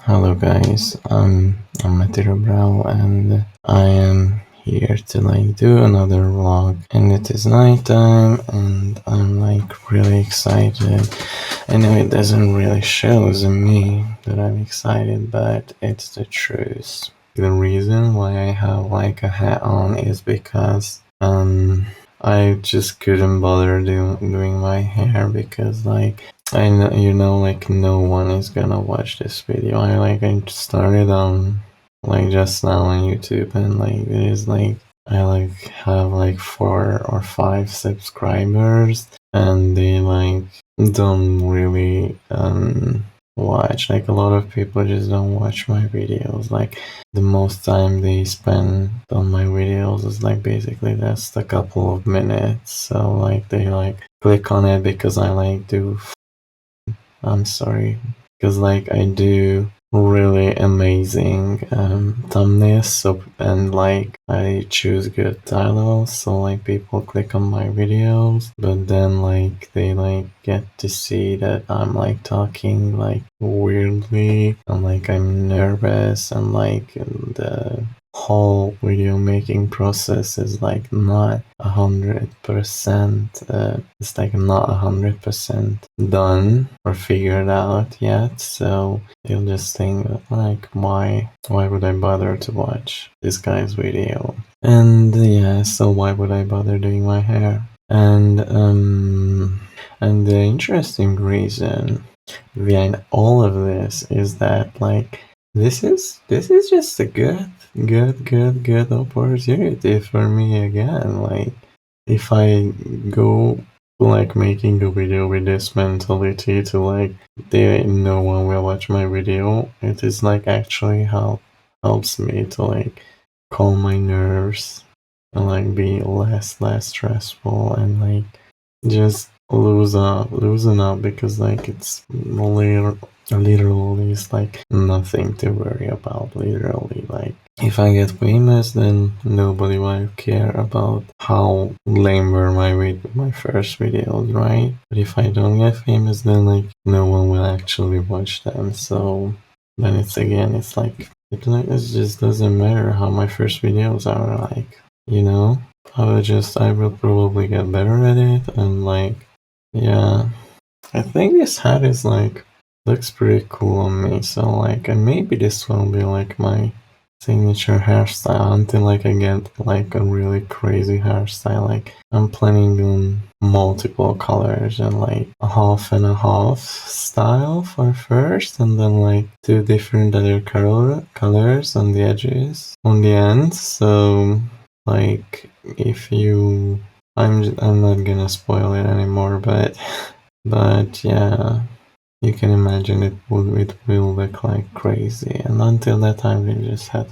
Hello guys, I'm Matthew Brow and I am here to do another vlog, and it is nighttime and I'm really excited. I know it doesn't really shows in me that I'm excited, but it's the truth. The reason why I have a hat on is because I just couldn't bother doing my hair because I know, no one is gonna watch this video. I started just now on YouTube, and there's I have 4 or 5 subscribers, and they don't really watch. A lot of people just don't watch my videos. The most time they spend on my videos is basically just a couple of minutes. So they click on it because I do I'm sorry, because I do really amazing thumbnails, so and I choose good titles, so people click on my videos, but then they get to see that I'm talking weirdly, and I'm nervous, and the whole video making process is not 100%. It's not 100% done or figured out yet. So you'll just think why would I bother to watch this guy's video? And yeah, so why would I bother doing my hair? And the interesting reason behind all of this is that this is just a good opportunity for me again. If I go making a video with this mentality to no one will watch my video, it is actually helps me to calm my nerves and be less stressful, and just loosen up, because it's literally is nothing to worry about. Literally, if I get famous, then nobody will care about how lame were my first videos, right? But if I don't get famous, then no one will actually watch them. So then it just doesn't matter how my first videos are you know. I will probably get better at it, and yeah, I think this hat is looks pretty cool on me. So and maybe this will be my signature hairstyle until I get a really crazy hairstyle. I'm planning on multiple colors and a half and a half style for first, and then two different other colors on the edges, on the ends. So if you I'm not gonna spoil it anymore, but yeah, you can imagine it will look crazy. And until that time, we just have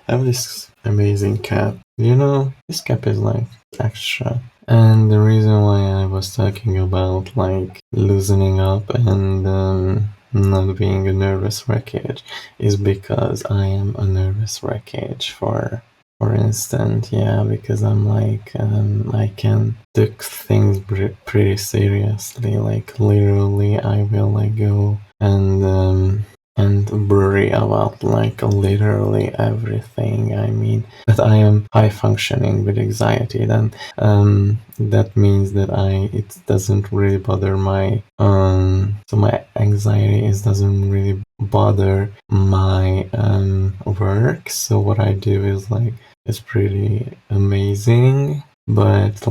this amazing cap. This cap is extra. And the reason why I was talking about loosening up and not being a nervous wreckage is because I am a nervous wreckage for instance. Yeah, because I'm I can take things pretty seriously. Literally, I will go and worry about literally everything. I mean, but I am high functioning with anxiety. Then that means that it doesn't really bother my so my anxiety is doesn't really bother my work. So what I do is it's pretty amazing, but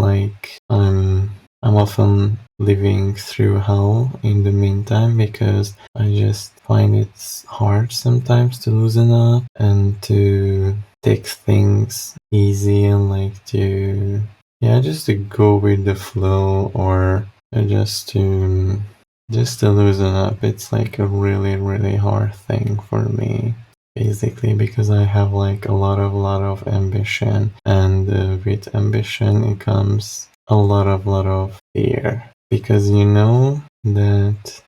I'm often living through hell in the meantime, because I just find it's hard sometimes to loosen up and to take things easy, and to just to go with the flow, or just to loosen up. It's a really hard thing for me, basically, because I have a lot of ambition, and with ambition it comes a lot of fear, because that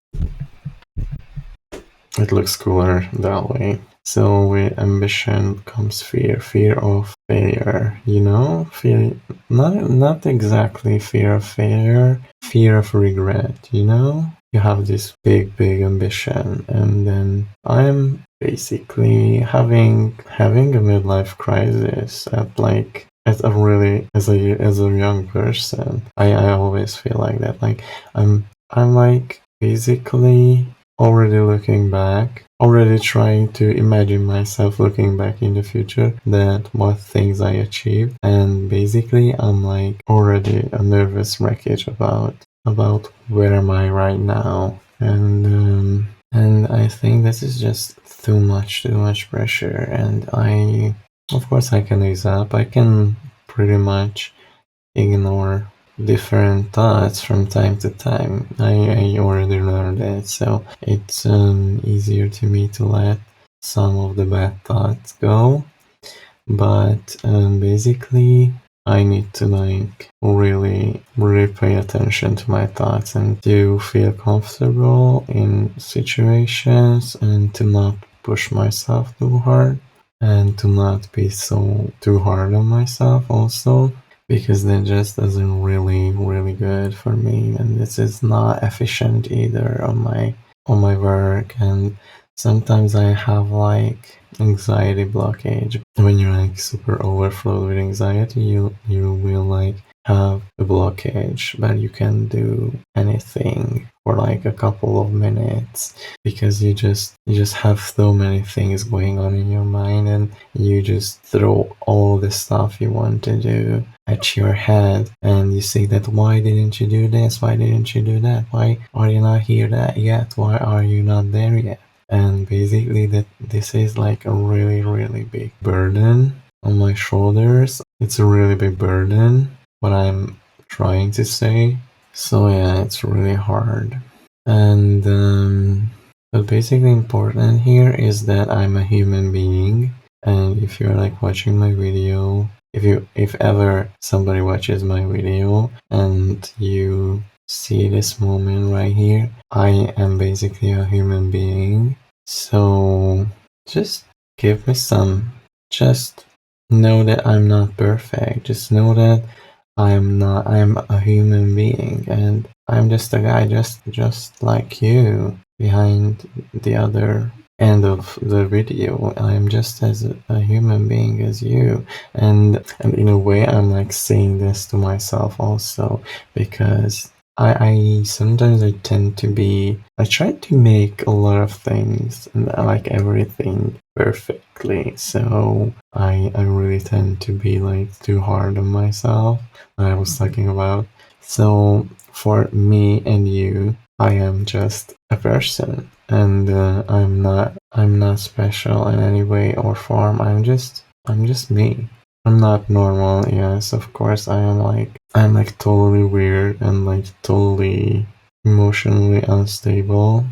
it looks cooler that way. So with ambition comes fear of failure, fear, not exactly fear of failure, fear of regret. You have this big ambition, and then I'm basically having a midlife crisis at like as a really as a young person. I always feel like that. Like I'm like basically already looking back, already trying to imagine myself looking back in the future that what things I achieved, and basically I'm like already a nervous wreckage about where am I right now, and I think this is just too much pressure, and of course I can ease up. I can pretty much ignore different thoughts from time to time. I already learned it, so it's easier to me to let some of the bad thoughts go. But basically, I need to like really pay attention to my thoughts and to feel comfortable in situations and to not push myself too hard and to not be so too hard on myself also, because that just isn't really good for me, and this is not efficient either on my work. And sometimes I have like anxiety blockage. When you're like super overflowed with anxiety, you will like have a blockage, but you can do anything for like a couple of minutes because you just have so many things going on in your mind, and you just throw all the stuff you want to do at your head, and you say that why didn't you do this, why didn't you do that, why are you not here that yet, why are you not there yet. And basically that this is like a really big burden on my shoulders. It's a really big burden what I'm trying to say. So yeah, it's really hard. And but basically important here is that I'm a human being, and if you're like watching my video, if ever somebody watches my video and you see this moment right here, I am basically a human being. So just give me some, just know that I'm not perfect. Just know that I'm a human being, and I'm just a guy just like you behind the other end of the video. I'm just as a human being as you. And in a way I'm like saying this to myself also, because I sometimes I tend to be, I try to make a lot of things and I like everything perfectly. So I really tend to be like too hard on myself. I was talking about. So for me and you, I am just a person, and I'm not special in any way or form. I'm just me. I'm not normal. Yes, of course I'm like totally weird and like totally emotionally unstable,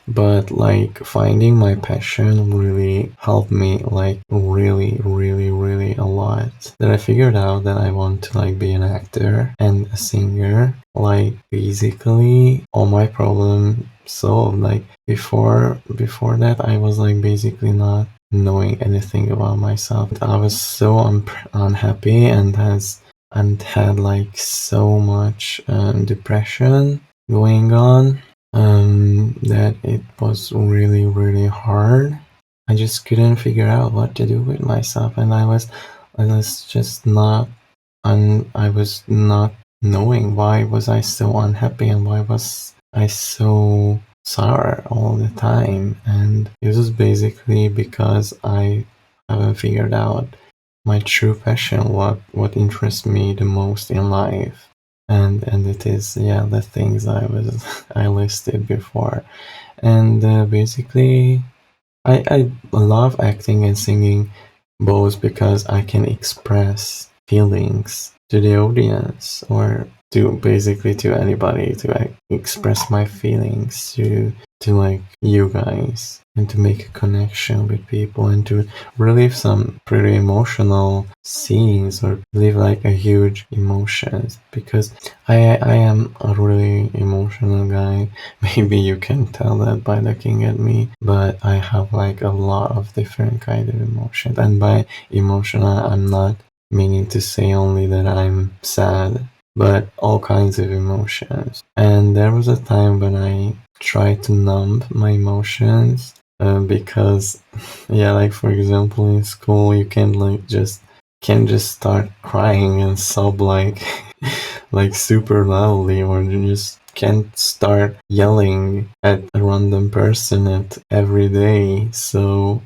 but like finding my passion really helped me like really a lot. That I figured out that I want to like be an actor and a singer. Like basically all my problem solved. Like before that I was like basically not knowing anything about myself. I was so unhappy and had like so much depression going on, that it was really hard. I just couldn't figure out what to do with myself, and I was just not, I was not knowing why was I so unhappy and why was I so sour all the time. And it was basically because I haven't figured out my true passion, what interests me the most in life, and it is, yeah, the things I listed before. And basically I love acting and singing both because I can express feelings to the audience, or to basically to anybody, to express my feelings to like you guys, and to make a connection with people, and to relive some pretty emotional scenes, or relive like a huge emotions, because I am a really emotional guy. Maybe you can tell that by looking at me, but I have like a lot of different kind of emotions. And by emotional, I'm not meaning to say only that I'm sad, but all kinds of emotions. And there was a time when I tried to numb my emotions, because yeah, like for example in school you can't just start crying and sob like like super loudly, or you just can't start yelling at a random person at every day. So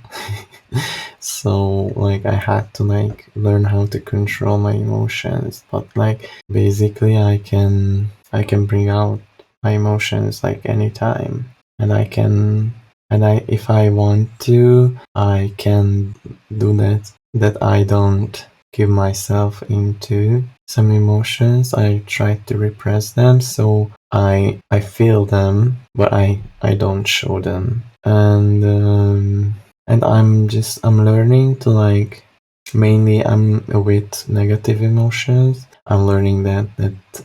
so like I had to like learn how to control my emotions, but like basically I can bring out my emotions like anytime, and I can, and I, if I want to, I can do that, that I don't give myself into some emotions. I try to repress them, so I feel them, but I don't show them. And I'm learning to like, mainly I'm with negative emotions. I'm learning that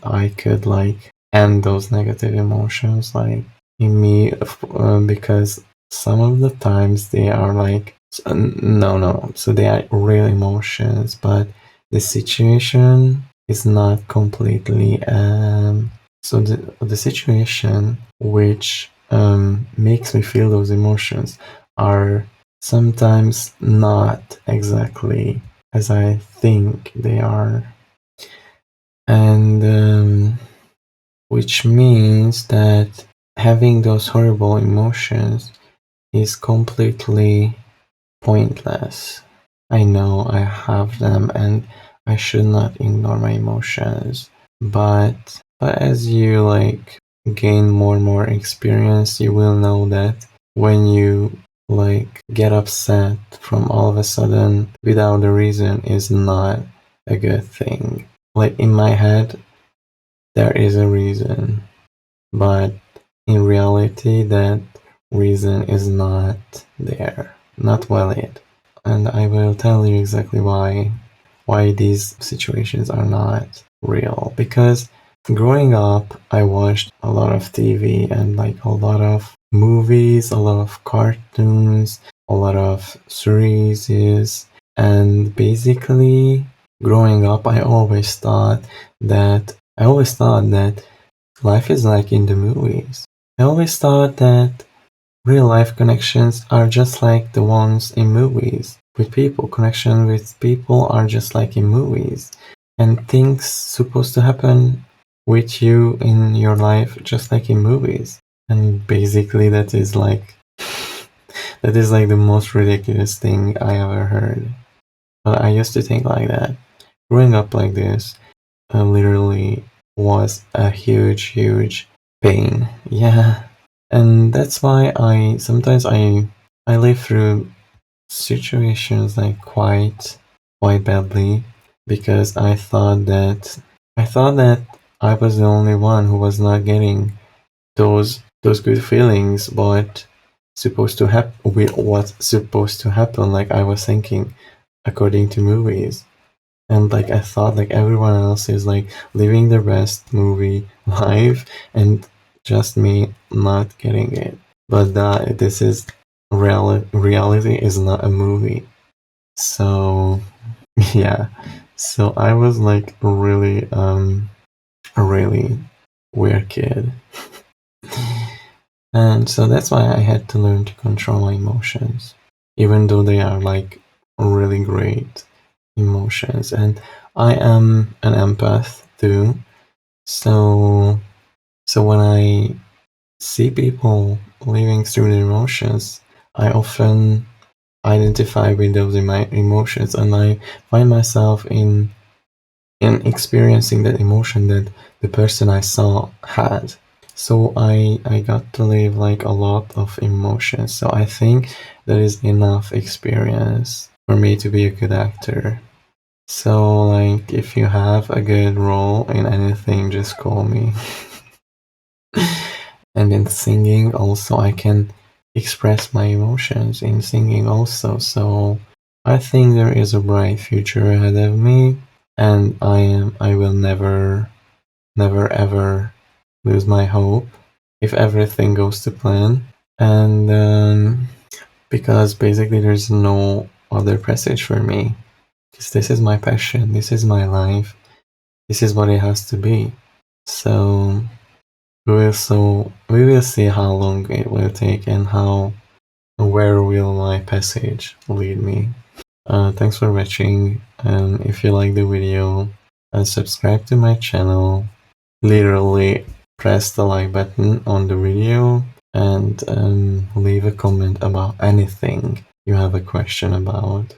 I could like end those negative emotions like in me, because some of the times they are like, no, so they are real emotions, but the situation is not completely so the situation which makes me feel those emotions are sometimes not exactly as I think they are, and which means that having those horrible emotions is completely pointless. I know I have them and I should not ignore my emotions, but as you like gain more and more experience, you will know that when you like get upset from all of a sudden without a reason is not a good thing. Like in my head, there is a reason, but in reality, that reason is not there, not valid. And I will tell you exactly why these situations are not real. Because growing up, I watched a lot of TV and like a lot of movies, a lot of cartoons, a lot of series, and basically growing up, I always thought that life is like in the movies. I always thought that real life connections are just like the ones in movies. With people, connection with people are just like in movies. And things supposed to happen with you in your life just like in movies. And basically that is like the most ridiculous thing I ever heard. But I used to think like that. Growing up like this literally was a huge pain. Yeah. And that's why I live through situations like quite badly, because I thought that I was the only one who was not getting those good feelings, but supposed to happen, what's supposed to happen, like I was thinking according to movies. And like I thought like everyone else is like living their best movie life, and just me not getting it. But this is reality is not a movie. So yeah, so I was like a really weird kid. And so that's why I had to learn to control my emotions, even though they are like really great emotions. And I am an empath too. So when I see people living through their emotions, I often identify with those in my emotions, and I find myself in experiencing that emotion that the person I saw had. So I got to live like a lot of emotions. So I think that is enough experience for me to be a good actor. So like if you have a good role in anything, just call me. And in singing also I can express my emotions in singing also. So I think there is a bright future ahead of me, and I will never ever lose my hope if everything goes to plan. And because basically there's no other passage for me, because this is my passion, this is my life, this is what it has to be. So we will see how long it will take and how where will my passage lead me? Thanks for watching, and if you like the video, subscribe to my channel. Literally press the like button on the video and leave a comment about anything you have a question about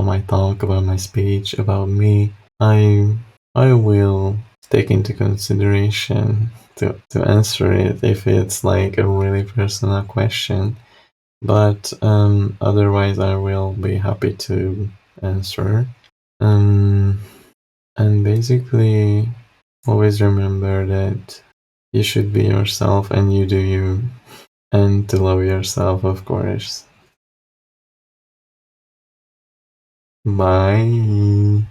my talk, about my speech, about me. I will take into consideration to answer it if it's like a really personal question, but otherwise I will be happy to answer. Um, and basically, always remember that you should be yourself and you do you, and to love yourself, of course. Bye.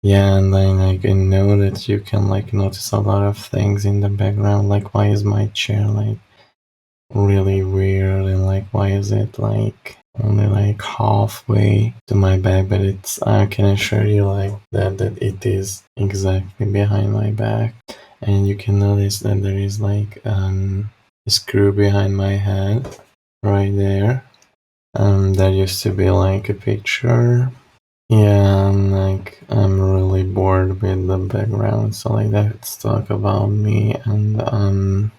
Yeah, and then like I know that you can like notice a lot of things in the background, like why is my chair like really weird, and like why is it like only like halfway to my back, but it's, I can assure you like that it is exactly behind my back. And you can notice that there is like a screw behind my head right there. There used to be like a picture. Yeah, and like I'm really bored with the background, so like let's talk about me. And